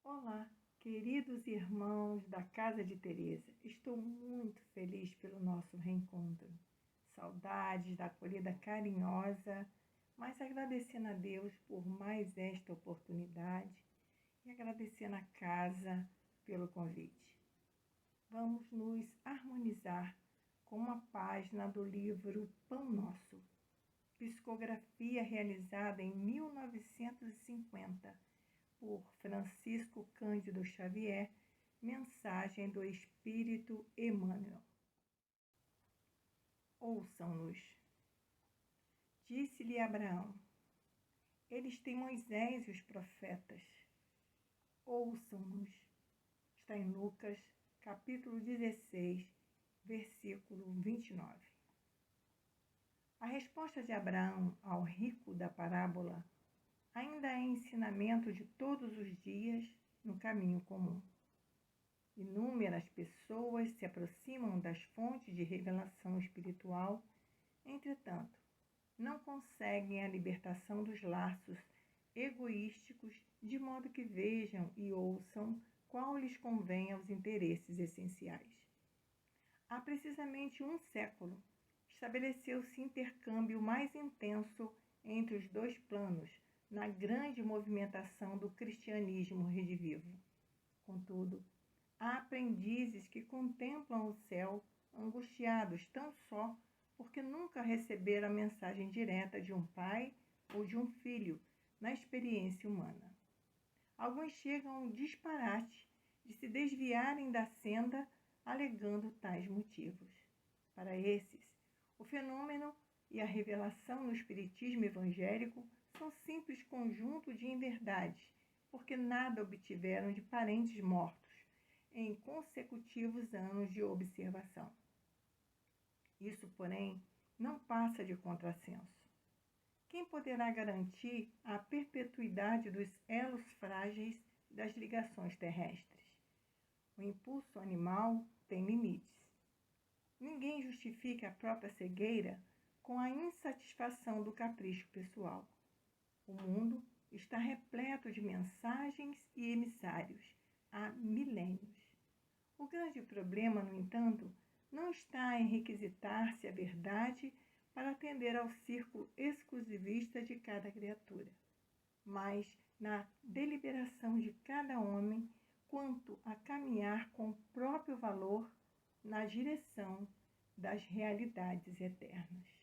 Olá, queridos irmãos da Casa de Teresa. Estou muito feliz pelo nosso reencontro. Saudades da acolhida carinhosa, mas agradecendo a Deus por mais esta oportunidade e agradecendo a casa pelo convite. Vamos nos harmonizar com uma página do livro Pão Nosso, psicografia realizada em 1950, por Francisco Cândido Xavier, mensagem do Espírito Emmanuel. Ouçam-nos. Disse-lhe Abraão: eles têm Moisés e os profetas. Ouçam-nos. Está em Lucas, capítulo 16, versículo 29. A resposta de Abraão ao rico da parábola ainda é ensinamento de todos os dias no caminho comum. Inúmeras pessoas se aproximam das fontes de revelação espiritual, entretanto, não conseguem a libertação dos laços egoísticos, de modo que vejam e ouçam qual lhes convém aos interesses essenciais. Há precisamente um século, estabeleceu-se intercâmbio mais intenso entre os dois planos, na grande movimentação do cristianismo redivivo. Contudo, há aprendizes que contemplam o céu angustiados tão só porque nunca receberam a mensagem direta de um pai ou de um filho na experiência humana. Alguns chegam ao disparate de se desviarem da senda alegando tais motivos. Para esses, o fenômeno e a revelação no espiritismo evangélico são simples conjunto de inverdades, porque nada obtiveram de parentes mortos em consecutivos anos de observação. Isso, porém, não passa de contrassenso. Quem poderá garantir a perpetuidade dos elos frágeis das ligações terrestres? O impulso animal tem limites. Ninguém justifica a própria cegueira com a insatisfação do capricho pessoal. O mundo está repleto de mensagens e emissários há milênios. O grande problema, no entanto, não está em requisitar-se a verdade para atender ao círculo exclusivista de cada criatura, mas na deliberação de cada homem quanto a caminhar com o próprio valor na direção das realidades eternas.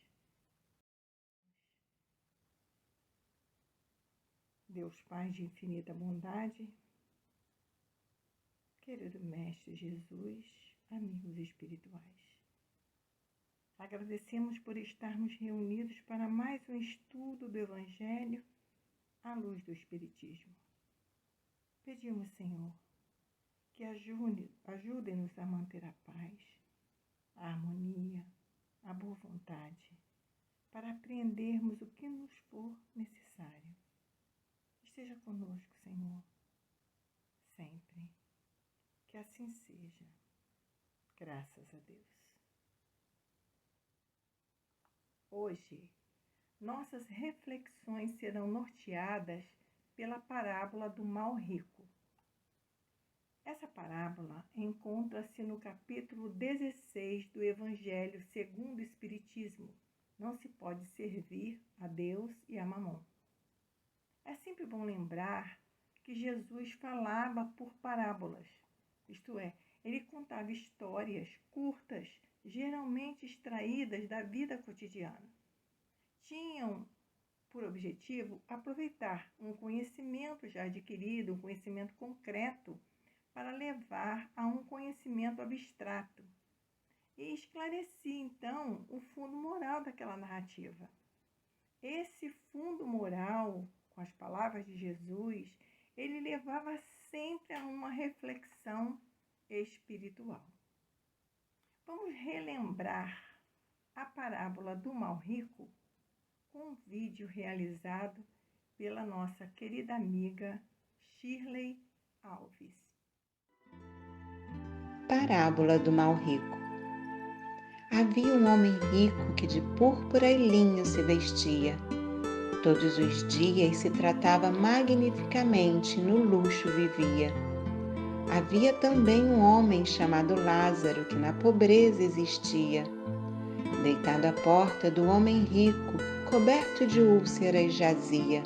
Deus Pai de infinita bondade, querido Mestre Jesus, amigos espirituais, agradecemos por estarmos reunidos para mais um estudo do Evangelho à luz do Espiritismo. Pedimos, Senhor, que ajude-nos a manter a paz, a harmonia, a boa vontade, para apreendermos o que nos for necessário. Esteja conosco, Senhor, sempre. Que assim seja. Graças a Deus. Hoje, nossas reflexões serão norteadas pela parábola do mal rico. Essa parábola encontra-se no capítulo 16 do Evangelho segundo o Espiritismo. Não se pode servir a Deus e a Mamon. É sempre bom lembrar que Jesus falava por parábolas, isto é, ele contava histórias curtas, geralmente extraídas da vida cotidiana. Tinham por objetivo aproveitar um conhecimento já adquirido, um conhecimento concreto, para levar a um conhecimento abstrato. E esclarecia, então, o fundo moral daquela narrativa. Esse fundo moral, com as palavras de Jesus, ele levava sempre a uma reflexão espiritual. Vamos relembrar a parábola do mal rico com um vídeo realizado pela nossa querida amiga Shirley Alves. Parábola do mal rico. Havia um homem rico que de púrpura e linho se vestia. Todos os dias se tratava magnificamente, no luxo vivia. Havia também um homem chamado Lázaro, que na pobreza existia. Deitado à porta do homem rico, coberto de úlceras jazia.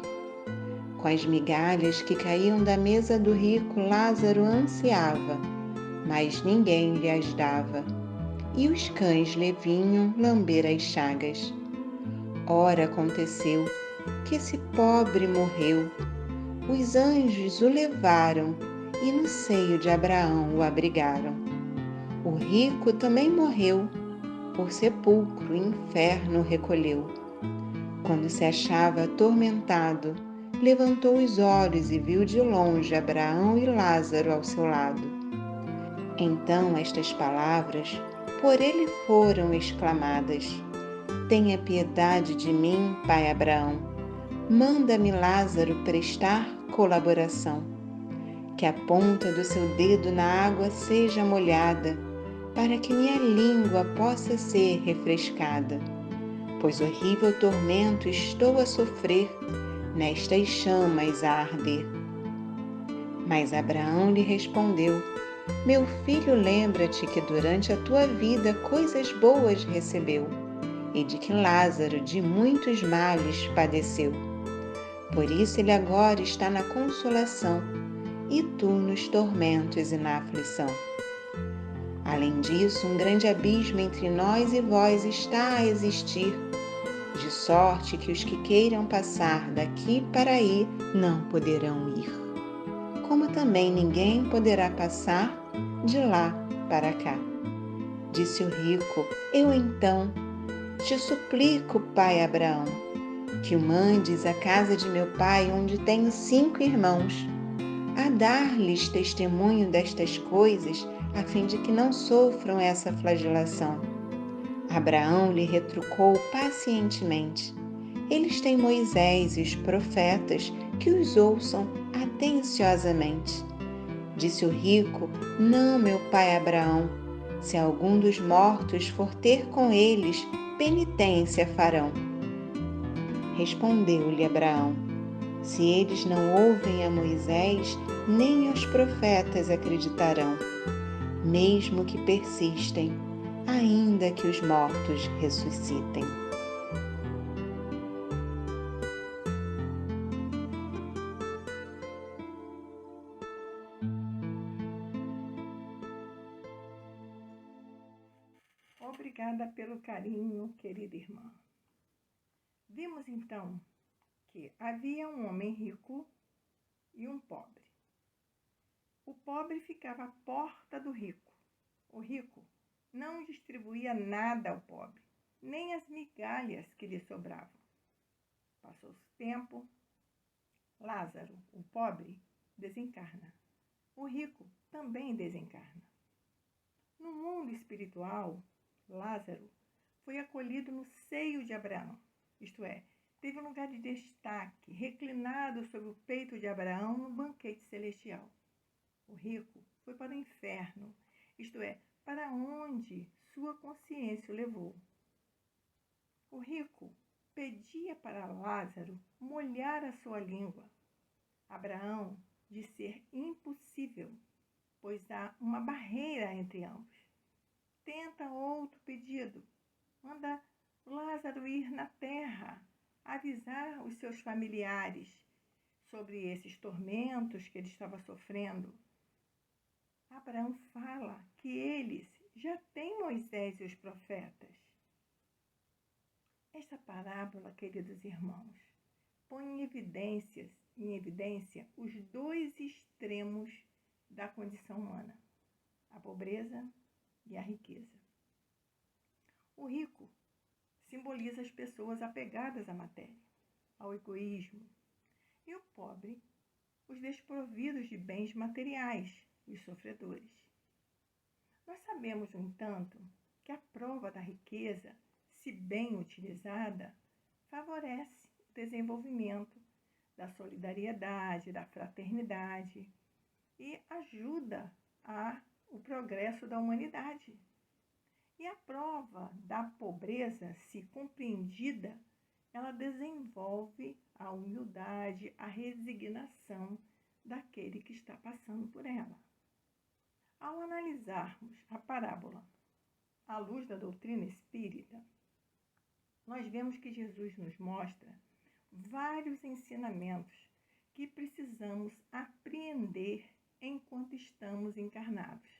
Com as migalhas que caíam da mesa do rico, Lázaro ansiava, mas ninguém lhe as dava, e os cães lhe vinham lamber as chagas. Ora aconteceu que esse pobre morreu. Os anjos o levaram e no seio de Abraão o abrigaram. O rico também morreu, por sepulcro e inferno recolheu. Quando se achava atormentado, levantou os olhos e viu de longe Abraão e Lázaro ao seu lado. Então estas palavras por ele foram exclamadas: Tenha piedade de mim, pai Abraão. Manda-me Lázaro prestar colaboração. Que a ponta do seu dedo na água seja molhada, para que minha língua possa ser refrescada. Pois horrível tormento estou a sofrer, nestas chamas a arder. Mas Abraão lhe respondeu: Meu filho, lembra-te que durante a tua vida coisas boas recebeu, e de que Lázaro de muitos males padeceu. Por isso ele agora está na consolação, e tu nos tormentos e na aflição. Além disso, um grande abismo entre nós e vós está a existir, de sorte que os que queiram passar daqui para aí não poderão ir, como também ninguém poderá passar de lá para cá. Disse o rico: Eu então te suplico, pai Abraão, que o mandes à casa de meu pai, onde tenho 5 irmãos, a dar-lhes testemunho destas coisas, a fim de que não sofram essa flagelação. Abraão lhe retrucou pacientemente: Eles têm Moisés e os profetas, que os ouçam atenciosamente. Disse o rico: Não, meu pai Abraão, se algum dos mortos for ter com eles, penitência farão. Respondeu-lhe Abraão: Se eles não ouvem a Moisés, nem aos profetas acreditarão, mesmo que persistem, ainda que os mortos ressuscitem. Obrigada pelo carinho, querida irmã. Vimos então que havia um homem rico e um pobre. O pobre ficava à porta do rico. O rico não distribuía nada ao pobre, nem as migalhas que lhe sobravam. Passou-se tempo, Lázaro, o pobre, desencarna. O rico também desencarna. No mundo espiritual, Lázaro foi acolhido no seio de Abraão, isto é, teve um lugar de destaque, reclinado sobre o peito de Abraão no banquete celestial. O rico foi para o inferno, isto é, para onde sua consciência o levou. O rico pedia para Lázaro molhar a sua língua. Abraão disse ser impossível, pois há uma barreira entre ambos. Tenta outro pedido. Manda Lázaro ir na terra, avisar os seus familiares sobre esses tormentos que ele estava sofrendo. Abraão fala que eles já têm Moisés e os profetas. Esta parábola, queridos irmãos, põe em evidência os dois extremos da condição humana, a pobreza e a riqueza. O rico simboliza as pessoas apegadas à matéria, ao egoísmo, e o pobre, os desprovidos de bens materiais, os sofredores. Nós sabemos, no entanto, que a prova da riqueza, se bem utilizada, favorece o desenvolvimento da solidariedade, da fraternidade e ajuda o progresso da humanidade. E a prova da pobreza, se compreendida, ela desenvolve a humildade, a resignação daquele que está passando por ela. Ao analisarmos a parábola à luz da doutrina espírita, nós vemos que Jesus nos mostra vários ensinamentos que precisamos apreender enquanto estamos encarnados.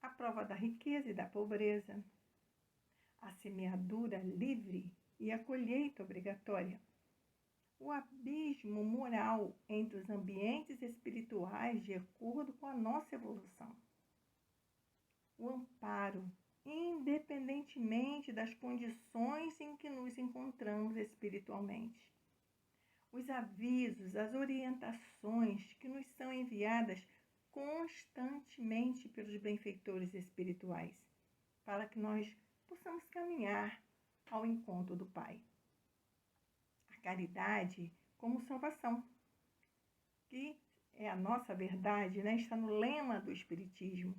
A prova da riqueza e da pobreza, a semeadura livre e a colheita obrigatória, o abismo moral entre os ambientes espirituais de acordo com a nossa evolução, o amparo, independentemente das condições em que nos encontramos espiritualmente, os avisos, as orientações que nos são enviadas constantemente pelos benfeitores espirituais, para que nós possamos caminhar ao encontro do Pai. A caridade como salvação, que é a nossa verdade, né? Está no lema do Espiritismo: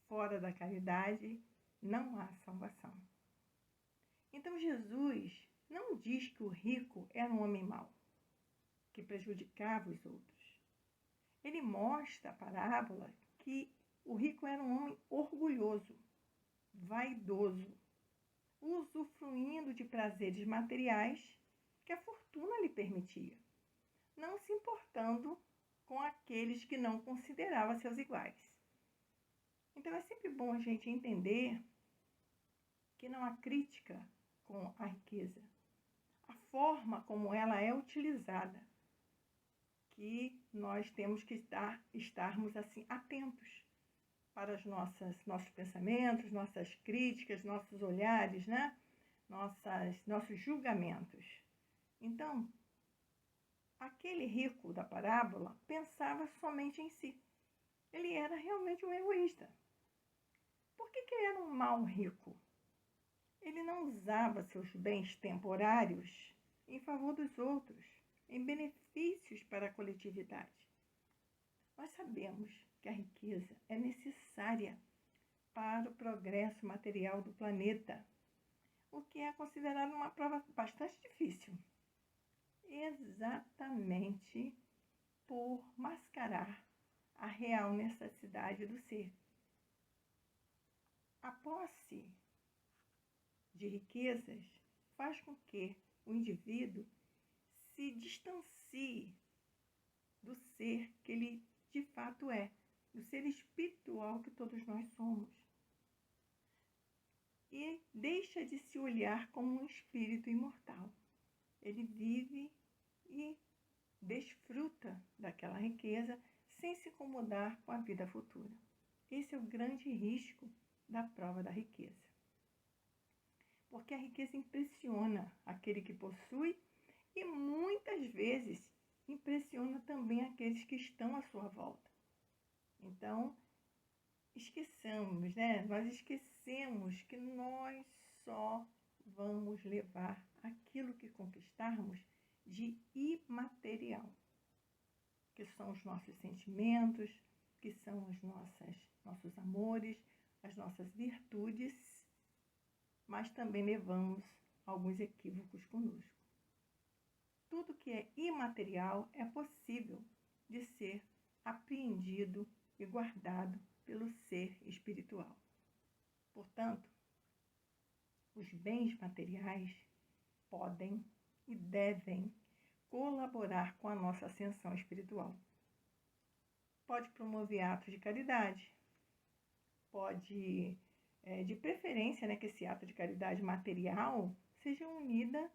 fora da caridade não há salvação. Então Jesus não diz que o rico era um homem mau, que prejudicava os outros. Ele mostra a parábola que o rico era um homem orgulhoso, vaidoso, usufruindo de prazeres materiais que a fortuna lhe permitia, não se importando com aqueles que não considerava seus iguais. Então é sempre bom a gente entender que não há crítica com a riqueza, a forma como ela é utilizada, que nós temos que estarmos assim atentos para os nossos pensamentos, nossas críticas, nossos olhares, né? Nossos julgamentos. Então, aquele rico da parábola pensava somente em si. Ele era realmente um egoísta. Por que ele era um mau rico? Ele não usava seus bens temporários em favor dos outros, em benefícios para a coletividade. Nós sabemos que a riqueza é necessária para o progresso material do planeta, o que é considerado uma prova bastante difícil, exatamente por mascarar a real necessidade do ser. A posse de riquezas faz com que o indivíduo se distancie do ser que ele de fato é, do ser espiritual que todos nós somos. E deixa de se olhar como um espírito imortal. Ele vive e desfruta daquela riqueza sem se incomodar com a vida futura. Esse é o grande risco da prova da riqueza. Porque a riqueza impressiona aquele que possui e muitas vezes impressiona também aqueles que estão à sua volta. Então, esqueçamos, né? Nós esquecemos que nós só vamos levar aquilo que conquistarmos de imaterial, que são os nossos sentimentos, que são nossos amores, as nossas virtudes, mas também levamos alguns equívocos conosco. Tudo que é imaterial é possível de ser apreendido e guardado pelo ser espiritual. Portanto, os bens materiais podem e devem colaborar com a nossa ascensão espiritual. Pode promover atos de caridade, pode, de preferência, né, que esse ato de caridade material seja unida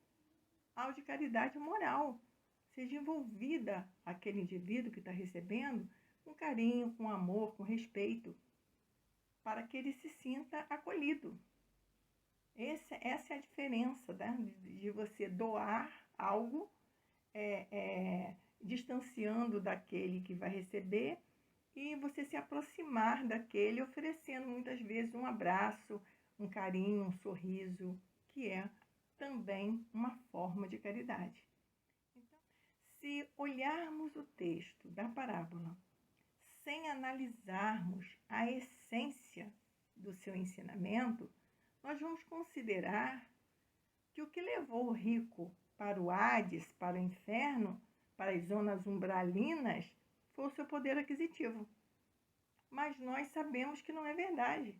ao de caridade moral, seja envolvida aquele indivíduo que está recebendo com carinho, com amor, com respeito, para que ele se sinta acolhido. Essa é a diferença, né, de você doar algo distanciando daquele que vai receber e você se aproximar daquele, oferecendo muitas vezes um abraço, um carinho, um sorriso, que é também uma forma de caridade. Então, se olharmos o texto da parábola sem analisarmos a essência do seu ensinamento, nós vamos considerar que o que levou o rico para o Hades, para o inferno, para as zonas umbralinas, foi o seu poder aquisitivo. Mas nós sabemos que não é verdade.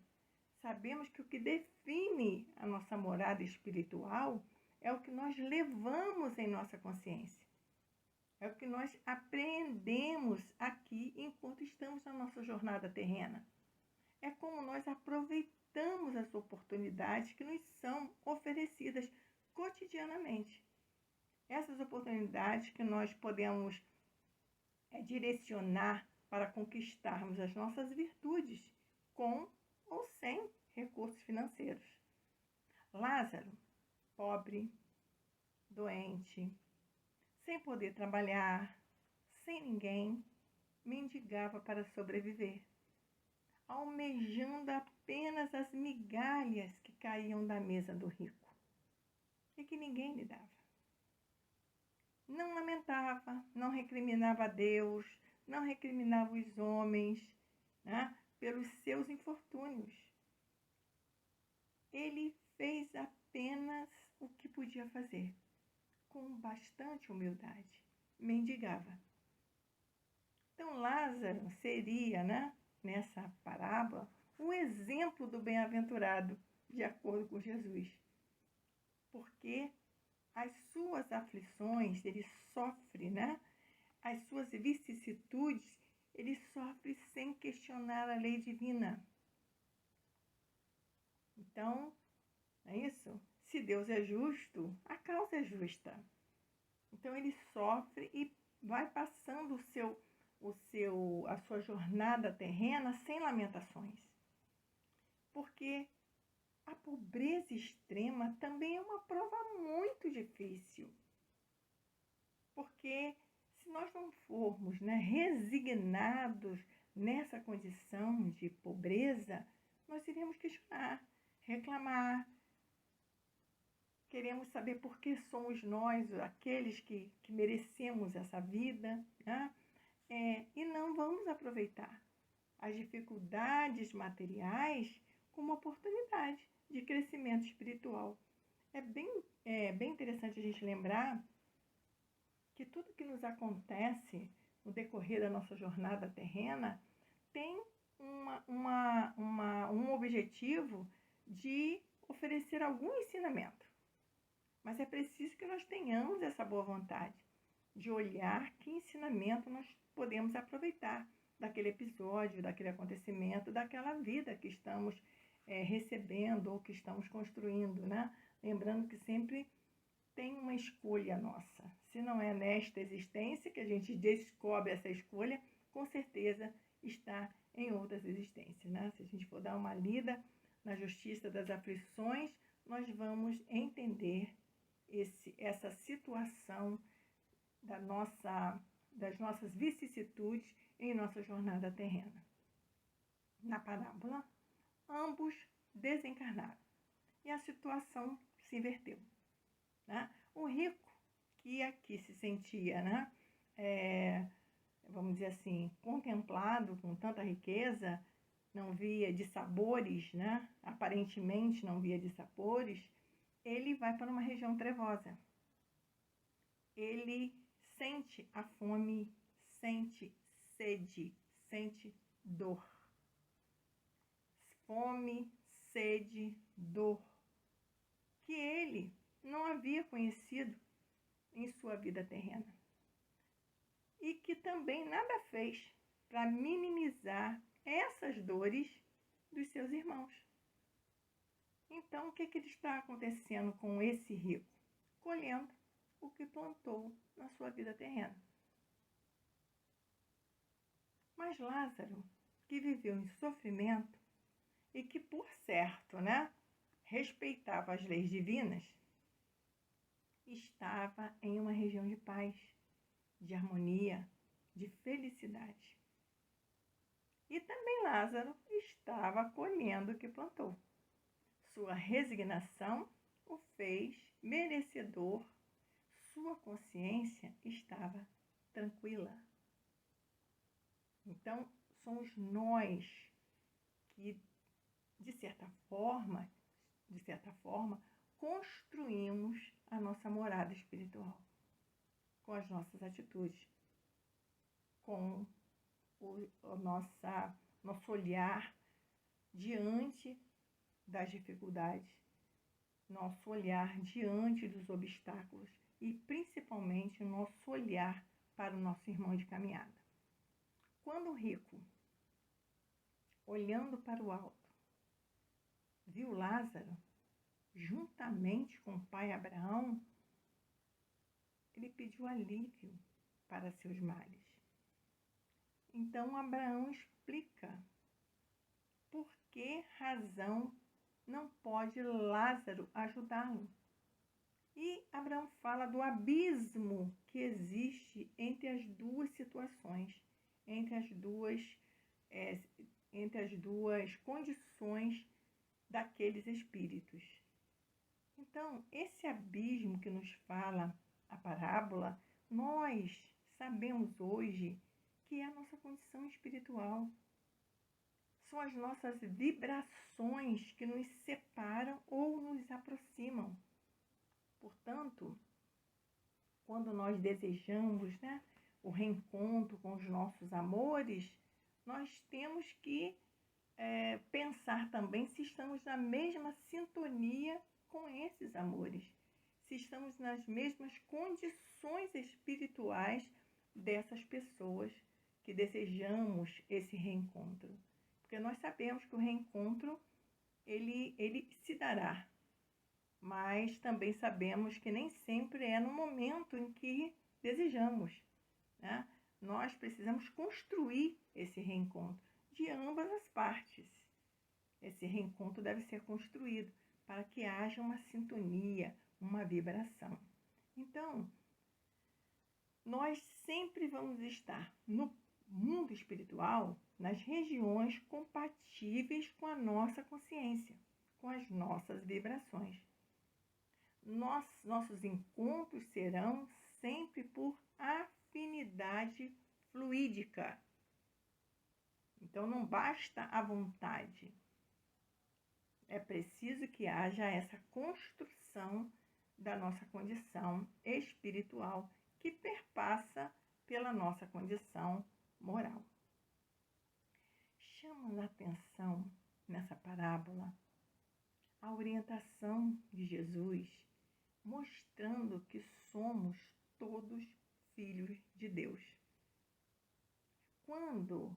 Sabemos que o que define a nossa morada espiritual é o que nós levamos em nossa consciência. É o que nós apreendemos aqui enquanto estamos na nossa jornada terrena. É como nós aproveitamos as oportunidades que nos são oferecidas cotidianamente. Essas oportunidades que nós podemos direcionar para conquistarmos as nossas virtudes, com ou sem recursos financeiros. Lázaro, pobre, doente, sem poder trabalhar, sem ninguém, mendigava para sobreviver, almejando apenas as migalhas que caíam da mesa do rico e que ninguém lhe dava. Não lamentava, não recriminava a Deus, não recriminava os homens, né, pelos seus infortúnios. Ele fez apenas o que podia fazer, com bastante humildade, mendigava. Então, Lázaro seria, né, nessa parábola, o exemplo do bem-aventurado, de acordo com Jesus. Porque as suas aflições, ele sofre, né? As suas vicissitudes, ele sofre sem questionar a lei divina. Então, é isso? Se Deus é justo, a causa é justa. Então, ele sofre e vai passando a sua jornada terrena sem lamentações. Porque a pobreza extrema também é uma prova muito difícil. Porque se nós não formos, né, resignados nessa condição de pobreza, nós iremos questionar, reclamar. Queremos saber por que somos nós aqueles que merecemos essa vida, né? E não vamos aproveitar as dificuldades materiais como oportunidade de crescimento espiritual. É bem interessante a gente lembrar que tudo que nos acontece no decorrer da nossa jornada terrena tem um objetivo de oferecer algum ensinamento. Mas é preciso que nós tenhamos essa boa vontade de olhar que ensinamento nós podemos aproveitar daquele episódio, daquele acontecimento, daquela vida que estamos recebendo ou que estamos construindo, né? Lembrando que sempre tem uma escolha nossa. Se não é nesta existência que a gente descobre essa escolha, com certeza está em outras existências, né? Se a gente for dar uma lida na Justiça das Aflições, nós vamos entender essa situação das nossas vicissitudes em nossa jornada terrena. Na parábola, ambos desencarnaram e a situação se inverteu. Né? O rico, que aqui se sentia, né, vamos dizer assim, contemplado com tanta riqueza, não via de sabores, né? Aparentemente não via de sabores, ele vai para uma região trevosa. Ele sente a fome, sente sede, sente dor. Fome, sede, dor, que ele não havia conhecido em sua vida terrena. E que também nada fez para minimizar essas dores dos seus irmãos. Então, o que está acontecendo com esse rico? Colhendo o que plantou na sua vida terrena. Mas Lázaro, que viveu em sofrimento e que, por certo, né, respeitava as leis divinas, estava em uma região de paz, de harmonia, de felicidade. E também Lázaro estava colhendo o que plantou. Sua resignação o fez merecedor, sua consciência estava tranquila. Então, somos nós que, de certa forma, construímos a nossa morada espiritual, com as nossas atitudes, com o nosso olhar diante das dificuldades, nosso olhar diante dos obstáculos e principalmente o nosso olhar para o nosso irmão de caminhada. Quando o rico, olhando para o alto, viu Lázaro, juntamente com o pai Abraão, ele pediu alívio para seus males. Então Abraão explica por que razão não pode Lázaro ajudá-lo. E Abraão fala do abismo que existe entre as duas situações, entre as duas condições daqueles espíritos. Então, esse abismo que nos fala a parábola, nós sabemos hoje que é a nossa condição espiritual. São as nossas vibrações que nos separam ou nos aproximam. Portanto, quando nós desejamos, o reencontro com os nossos amores, nós temos que pensar também se estamos na mesma sintonia com esses amores, se estamos nas mesmas condições espirituais dessas pessoas que desejamos esse reencontro. Porque nós sabemos que o reencontro, ele se dará, mas também sabemos que nem sempre é no momento em que desejamos, né? Nós precisamos construir esse reencontro de ambas as partes. Esse reencontro deve ser construído para que haja uma sintonia, uma vibração. Então, nós sempre vamos estar no mundo espiritual nas regiões compatíveis com a nossa consciência, com as nossas vibrações. Nossos encontros serão sempre por afinidade fluídica. Então, não basta a vontade. É preciso que haja essa construção da nossa condição espiritual que perpassa pela nossa condição moral. Chama a atenção nessa parábola a orientação de Jesus, mostrando que somos todos filhos de Deus. Quando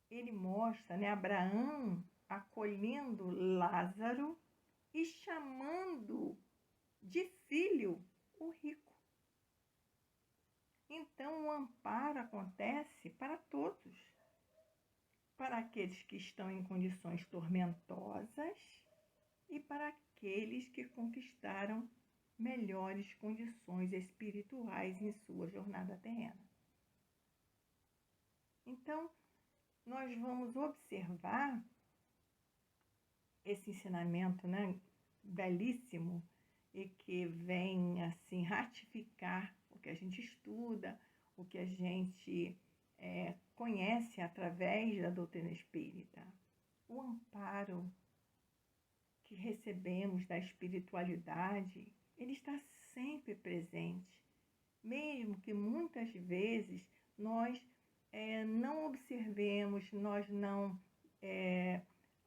ele mostra, Abraão acolhendo Lázaro e chamando de filho o rico. Então, o amparo acontece para todos, para aqueles que estão em condições tormentosas e para aqueles que conquistaram melhores condições espirituais em sua jornada terrena. Então, nós vamos observar esse ensinamento, belíssimo, e que vem assim ratificar o que a gente estuda, o que a gente conhece através da doutrina espírita. O amparo que recebemos da espiritualidade, ele está sempre presente, mesmo que muitas vezes nós não observemos, nós não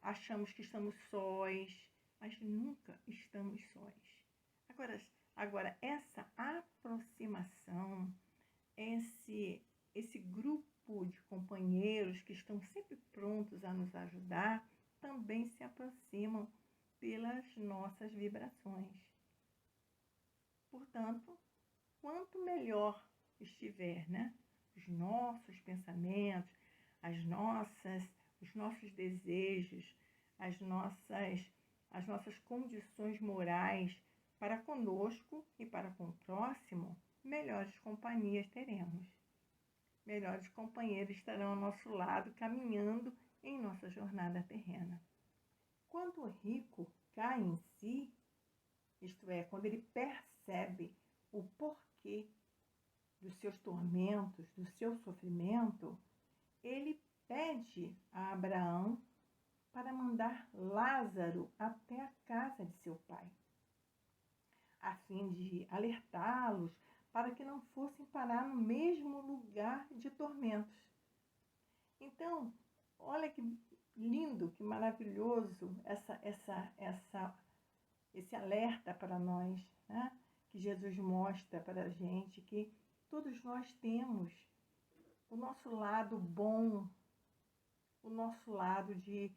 achamos que estamos sós, mas nunca estamos sós. Agora essa aproximação, esse grupo de companheiros que estão sempre prontos a nos ajudar, também se aproximam pelas nossas vibrações. Portanto, quanto melhor estiver, os nossos pensamentos, os nossos desejos, as nossas condições morais para conosco e para com o próximo, melhores companhias teremos. Melhores companheiros estarão ao nosso lado, caminhando em nossa jornada terrena. Quando o rico cai em si, isto é, quando ele percebe o porquê dos seus tormentos, do seu sofrimento, ele pede a Abraão para mandar Lázaro até a casa de seu pai. a fim de alertá-los para que não fossem parar no mesmo lugar de tormentos. Então, olha que lindo, que maravilhoso esse alerta para nós, né? Que Jesus mostra para a gente que todos nós temos o nosso lado bom, o nosso lado de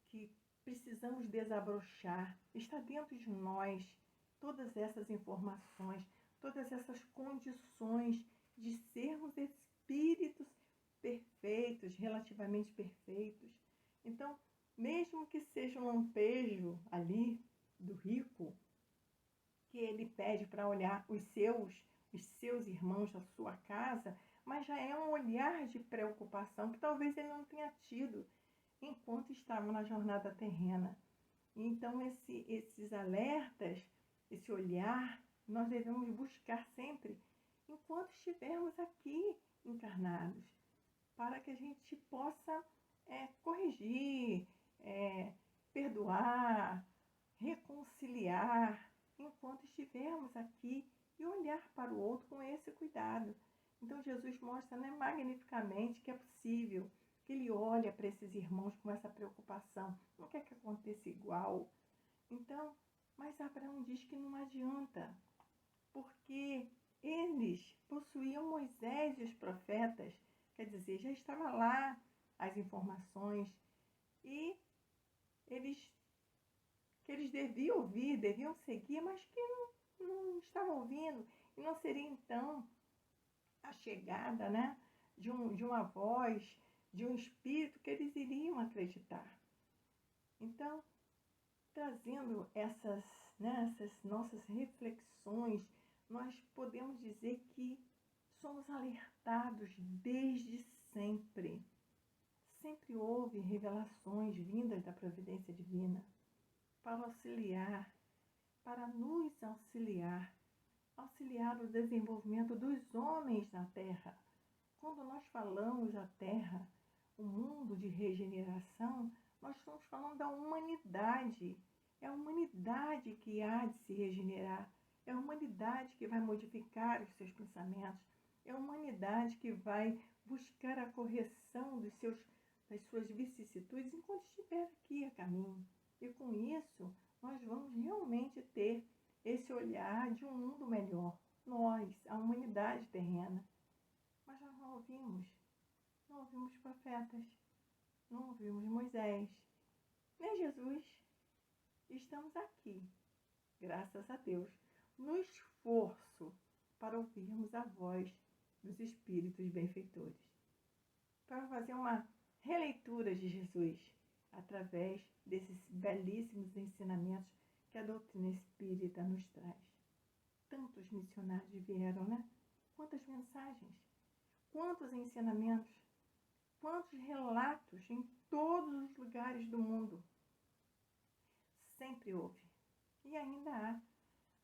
que precisamos desabrochar. Está dentro de nós todas essas informações, todas essas condições de sermos espíritos perfeitos, relativamente perfeitos. Então, mesmo que seja um lampejo ali do rico, que ele pede para olhar os seus irmãos da sua casa, mas já é um olhar de preocupação que talvez ele não tenha tido enquanto estava na jornada terrena. Então, esses alertas, esse olhar, nós devemos buscar sempre enquanto estivermos aqui encarnados, para que a gente possa corrigir, perdoar, reconciliar, enquanto estivermos aqui e olhar para o outro com esse cuidado. Então, Jesus mostra, né, magnificamente que é possível, que ele olha para esses irmãos com essa preocupação, não quer que aconteça igual. Então, mas Abraão diz que não adianta, porque eles possuíam Moisés e os profetas, quer dizer, já estava lá as informações, e que eles deviam ouvir, deviam seguir, mas que não estavam ouvindo, e não seria então a chegada, né, de uma voz, de um espírito que eles iriam acreditar. Então, trazendo essas nossas reflexões, nós podemos dizer que somos alertados desde sempre. Sempre houve revelações vindas da providência divina para auxiliar, para nos auxiliar o desenvolvimento dos homens na Terra. Quando nós falamos a Terra, o mundo de regeneração, nós estamos falando da humanidade. É a humanidade que há de se regenerar. É a humanidade que vai modificar os seus pensamentos. É a humanidade que vai buscar a correção das suas vicissitudes enquanto estiver aqui a caminho. E com isso, nós vamos realmente ter esse olhar de um mundo melhor. Nós, a humanidade terrena. Mas nós não ouvimos profetas, não ouvimos Moisés, nem Jesus. Estamos aqui, graças a Deus, no esforço para ouvirmos a voz dos espíritos benfeitores, para fazer uma releitura de Jesus através desses belíssimos ensinamentos que a doutrina espírita nos traz. Tantos missionários vieram, né? Quantas mensagens, quantos ensinamentos, quantos relatos em todos os lugares do mundo. Sempre houve. E ainda há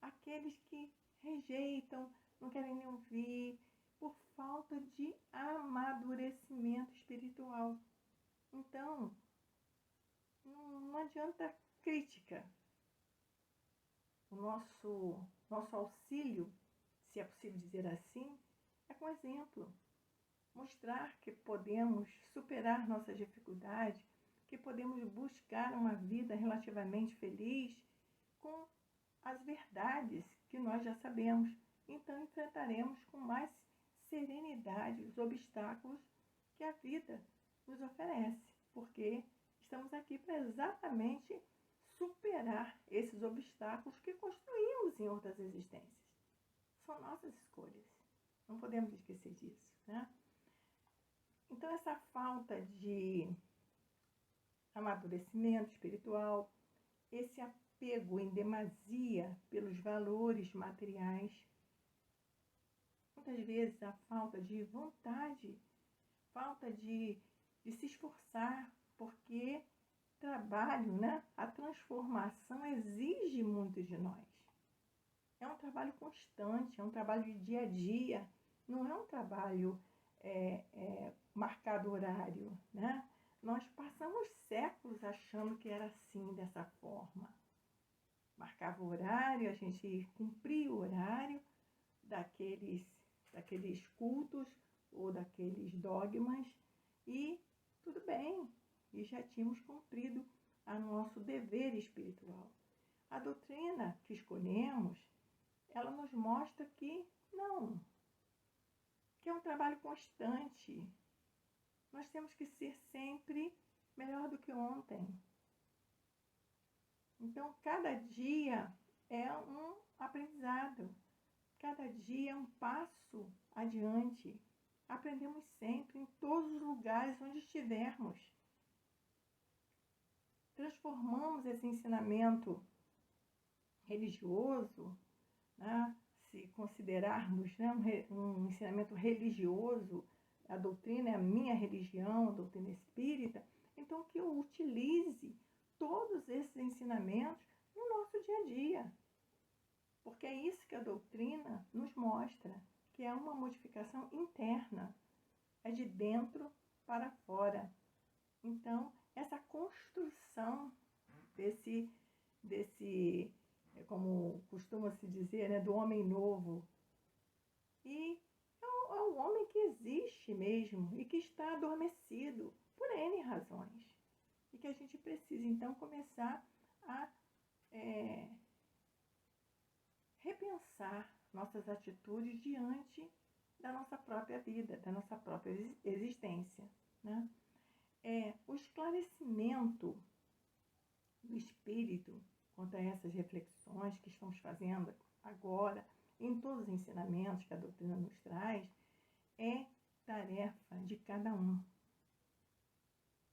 aqueles que rejeitam, não querem nem ouvir, por falta de amadurecimento espiritual. Então, não adianta crítica. O nosso auxílio, se é possível dizer assim, é com exemplo. Mostrar que podemos superar nossas dificuldades, que podemos buscar uma vida relativamente feliz com as verdades que nós já sabemos. Então, enfrentaremos com mais serenidade os obstáculos que a vida nos oferece, porque estamos aqui para exatamente superar esses obstáculos que construímos em outras existências. São nossas escolhas. Não podemos esquecer disso, né? Então, essa falta de amadurecimento espiritual, esse apego em demasia pelos valores materiais, muitas vezes a falta de vontade, falta de se esforçar, porque trabalho, né? A transformação exige muito de nós. É um trabalho constante, é um trabalho de dia a dia, não é um trabalho marcado horário, né? Nós passamos séculos achando que era assim, dessa forma. marcava o horário, a gente cumpria o horário daqueles cultos ou daqueles dogmas e tudo bem, e já tínhamos cumprido o nosso dever espiritual. A doutrina que escolhemos, ela nos mostra que não, que é um trabalho constante. Nós temos que ser sempre melhor do que ontem. Então, cada dia é um aprendizado, cada dia é um passo adiante. Aprendemos sempre, em todos os lugares onde estivermos. Transformamos esse ensinamento religioso, né? Se considerarmos, né, um ensinamento religioso, a doutrina é a minha religião, a doutrina espírita, então que eu utilize todos esses ensinamentos no nosso dia a dia. Porque é isso que a doutrina nos mostra, que é uma modificação interna, é de dentro para fora. Então, essa construção desse como costuma se dizer, né, do homem novo. E é um homem que existe mesmo e que está adormecido por N razões. E que a gente precisa, então, começar a repensar nossas atitudes diante da nossa própria vida, da nossa própria existência, né? O esclarecimento do espírito quanto a essas reflexões que estamos fazendo agora, em todos os ensinamentos que a doutrina nos traz, é tarefa de cada um.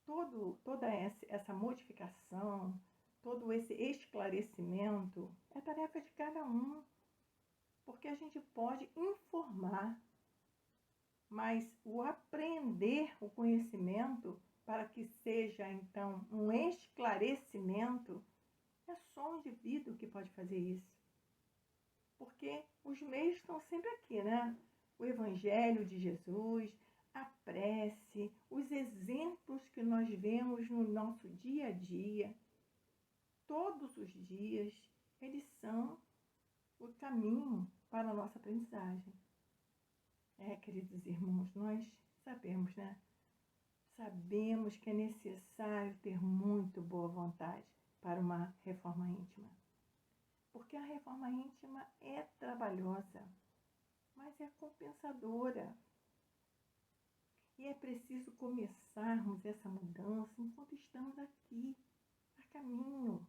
Toda essa modificação, todo esse esclarecimento é tarefa de cada um, porque a gente pode informar, mas o aprender o conhecimento para que seja, então, um esclarecimento, é só um indivíduo que pode fazer isso. Porque os meios estão sempre aqui, né? O Evangelho de Jesus, a prece, os exemplos que nós vemos no nosso dia a dia, todos os dias, eles são o caminho para a nossa aprendizagem. Queridos irmãos, nós sabemos, né? Sabemos que é necessário ter muito boa vontade para uma reforma íntima. Porque a reforma íntima é trabalhosa, mas é compensadora. E é preciso começarmos essa mudança enquanto estamos aqui, a caminho.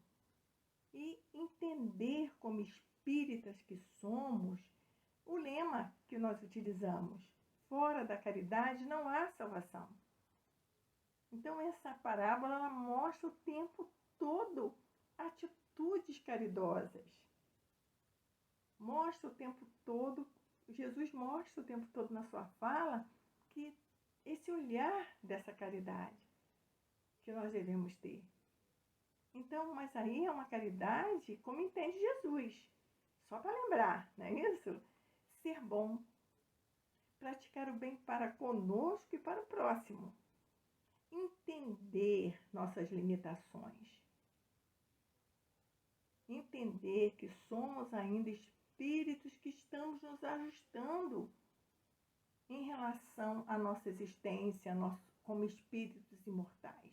E entender como espíritas que somos, o lema que nós utilizamos, fora da caridade não há salvação. Então essa parábola ela mostra o tempo todo atitudes caridosas. Mostra o tempo todo, Jesus mostra o tempo todo na sua fala que esse olhar dessa caridade que nós devemos ter. Então, mas aí é uma caridade como entende Jesus. Só para lembrar, não é isso? Ser bom, praticar o bem para conosco e para o próximo. Entender nossas limitações. Entender que somos ainda espíritos que estamos nos ajustando em relação à nossa existência como espíritos imortais.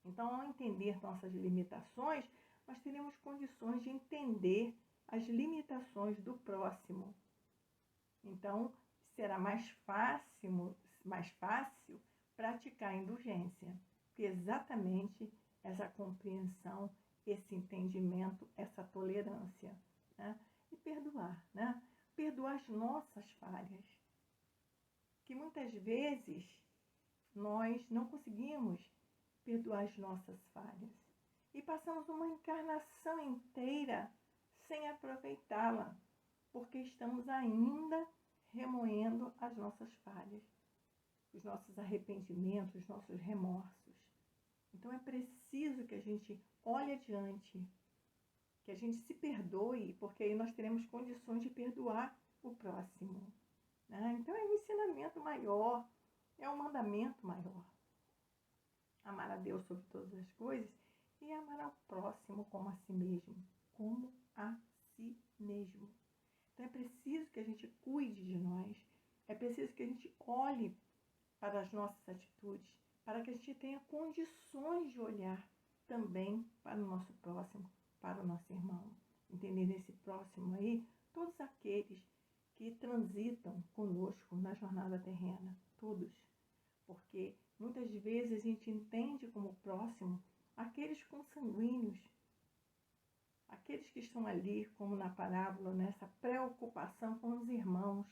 Então, ao entender nossas limitações, nós teremos condições de entender as limitações do próximo. Então, será mais fácil praticar a indulgência, porque exatamente essa compreensão, esse entendimento, essa tolerância, né? E perdoar, né? Perdoar as nossas falhas, que muitas vezes nós não conseguimos perdoar as nossas falhas e passamos uma encarnação inteira sem aproveitá-la, porque estamos ainda remoendo as nossas falhas, os nossos arrependimentos, os nossos remorsos. Então é preciso que a gente olhe adiante, que a gente se perdoe, porque aí nós teremos condições de perdoar o próximo, né? Então é um ensinamento maior, é um mandamento maior. Amar a Deus sobre todas as coisas e amar ao próximo como a si mesmo, como a si mesmo. Então é preciso que a gente cuide de nós, é preciso que a gente olhe para as nossas atitudes, para que a gente tenha condições de olhar também para o nosso próximo, para o nosso irmão. Entender nesse próximo aí, todos aqueles que transitam conosco na jornada terrena, todos. Porque muitas vezes a gente entende como próximo aqueles consanguíneos, aqueles que estão ali, como na parábola, nessa preocupação com os irmãos.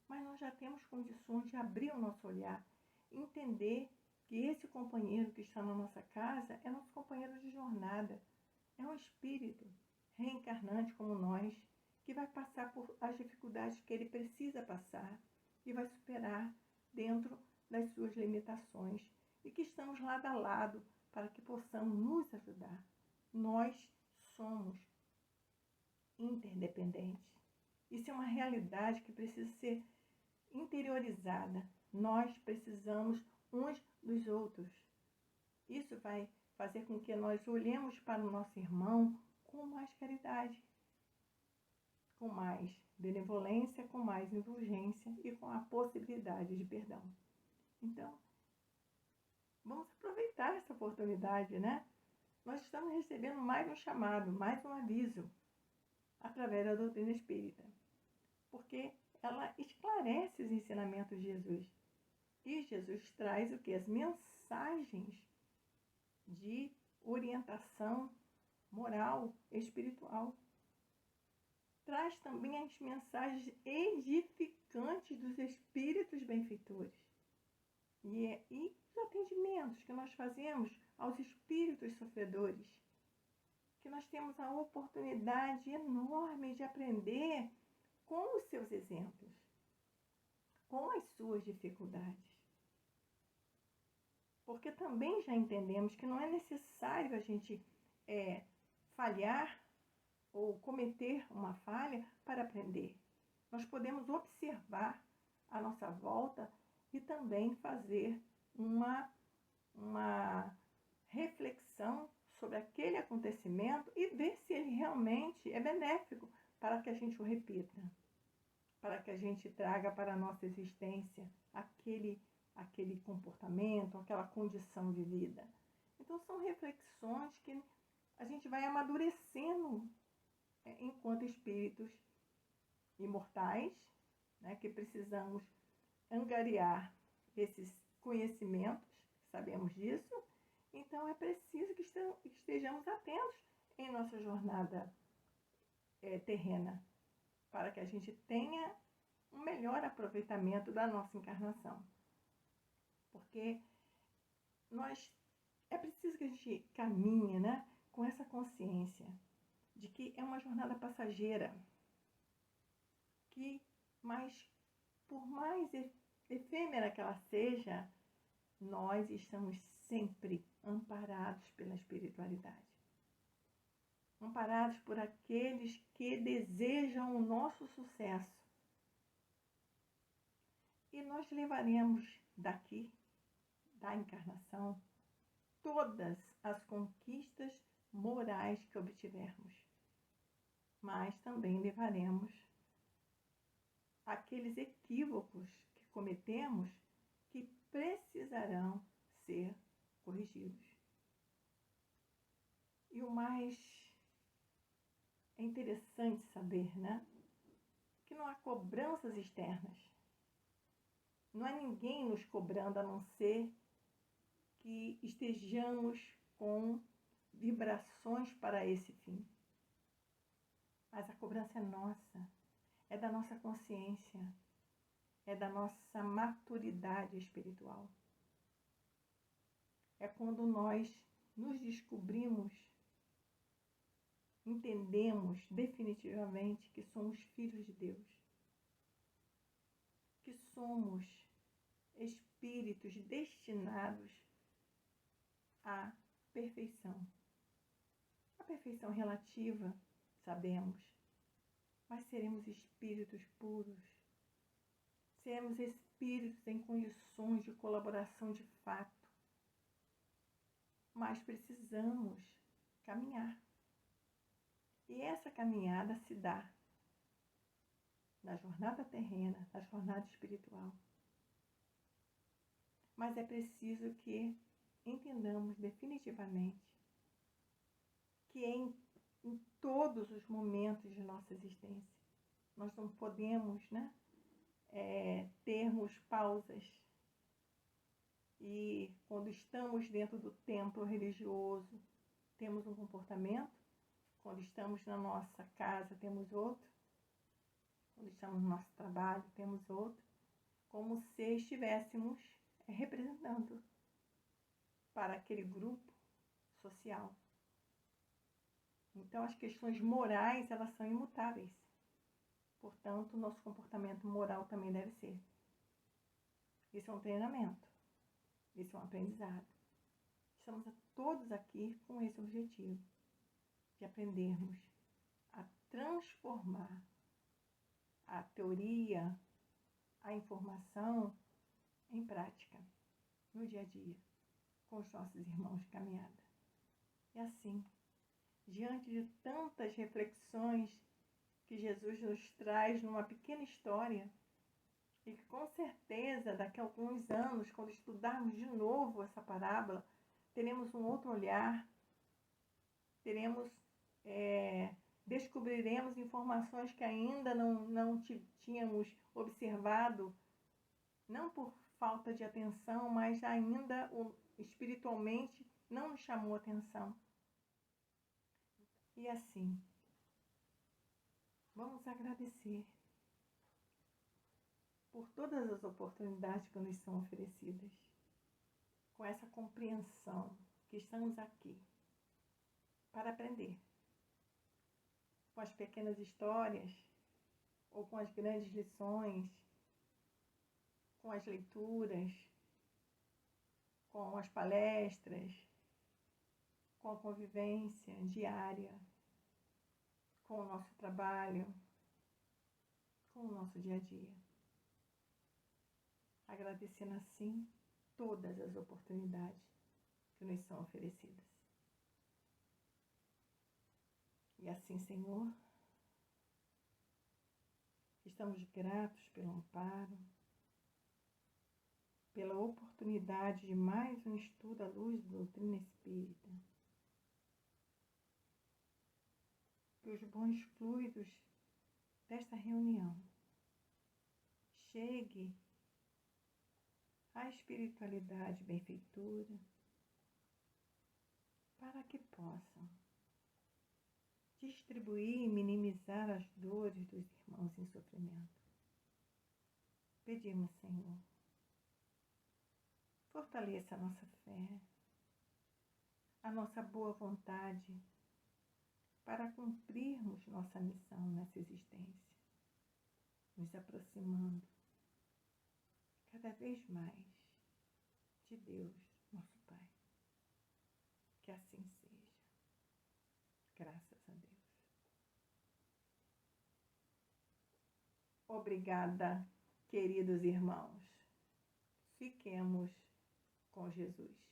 Mas nós já temos condições de abrir o nosso olhar, entender que esse companheiro que está na nossa casa é nosso companheiro de jornada, é um espírito reencarnante como nós, que vai passar por as dificuldades que ele precisa passar e vai superar dentro das suas limitações, e que estamos lado a lado para que possamos nos ajudar. Nós somos interdependentes. Isso é uma realidade que precisa ser interiorizada. Nós precisamos uns dos outros. Isso vai fazer com que nós olhemos para o nosso irmão com mais caridade, com mais benevolência, com mais indulgência e com a possibilidade de perdão. Então, vamos aproveitar essa oportunidade, né? Nós estamos recebendo mais um chamado, mais um aviso, através da doutrina espírita, porque ela esclarece os ensinamentos de Jesus. E Jesus traz o que? As mensagens de orientação moral, espiritual. Traz também as mensagens edificantes dos espíritos benfeitores. E os atendimentos que nós fazemos aos espíritos sofredores, que nós temos a oportunidade enorme de aprender com os seus exemplos, com as suas dificuldades. Porque também já entendemos que não é necessário a gente falhar ou cometer uma falha para aprender. Nós podemos observar a nossa volta e também fazer uma reflexão sobre aquele acontecimento e ver se ele realmente é benéfico para que a gente o repita, para que a gente traga para a nossa existência aquele comportamento, aquela condição de vida. Então são reflexões que a gente vai amadurecendo enquanto espíritos imortais, né, que precisamos angariar esses conhecimentos, sabemos disso. Então é preciso que estejamos atentos em nossa jornada terrena, para que a gente tenha um melhor aproveitamento da nossa encarnação. Porque é preciso que a gente caminhe, né, com essa consciência de que é uma jornada passageira, por mais efêmera que ela seja, nós estamos sempre amparados pela espiritualidade. Amparados por aqueles que desejam o nosso sucesso. E nós levaremos daqui, da encarnação, todas as conquistas morais que obtivermos. Mas também levaremos aqueles equívocos que cometemos que precisarão ser corrigidos. E o mais interessante saber, né? Que não há cobranças externas. Não há ninguém nos cobrando, a não ser que estejamos com vibrações para esse fim. Mas a cobrança é nossa, é da nossa consciência, é da nossa maturidade espiritual. É quando nós nos descobrimos, entendemos definitivamente que somos filhos de Deus, que somos espíritos destinados à perfeição. A perfeição relativa, sabemos, mas seremos espíritos puros, seremos espíritos em condições de colaboração de fato. Mas precisamos caminhar. E essa caminhada se dá na jornada terrena, na jornada espiritual. Mas é preciso que entendamos definitivamente que em todos os momentos de nossa existência, nós não podemos, termos pausas. E quando estamos dentro do templo religioso, temos um comportamento. Quando estamos na nossa casa, temos outro. Quando estamos no nosso trabalho, temos outro. Como se estivéssemos representando para aquele grupo social. Então, as questões morais, elas são imutáveis. Portanto, nosso comportamento moral também deve ser. Isso é um treinamento. Isso é um aprendizado. Estamos todos aqui com esse objetivo, de aprendermos a transformar a teoria, a informação em prática, no dia a dia, com os nossos irmãos de caminhada. E assim, diante de tantas reflexões que Jesus nos traz numa pequena história, e que com certeza daqui a alguns anos, quando estudarmos de novo essa parábola, teremos um outro olhar, descobriremos informações que ainda não tínhamos observado, não por falta de atenção, mas ainda espiritualmente não nos chamou atenção. E assim, vamos agradecer por todas as oportunidades que nos são oferecidas, com essa compreensão que estamos aqui para aprender, com as pequenas histórias ou com as grandes lições, com as leituras, com as palestras, com a convivência diária, com o nosso trabalho, com o nosso dia a dia. Agradecendo assim todas as oportunidades que nos são oferecidas. E assim, Senhor, estamos gratos pelo amparo, pela oportunidade de mais um estudo à luz da doutrina espírita. Que os bons fluidos desta reunião chegue à espiritualidade benfeitora para que possam distribuir e minimizar as dores dos irmãos em sofrimento. Pedimos, Senhor, fortaleça a nossa fé, a nossa boa vontade para cumprirmos nossa missão nessa existência, nos aproximando cada vez mais de Deus, nosso Pai. Que assim seja. Graças a Deus. Obrigada, queridos irmãos. Fiquemos com Jesus.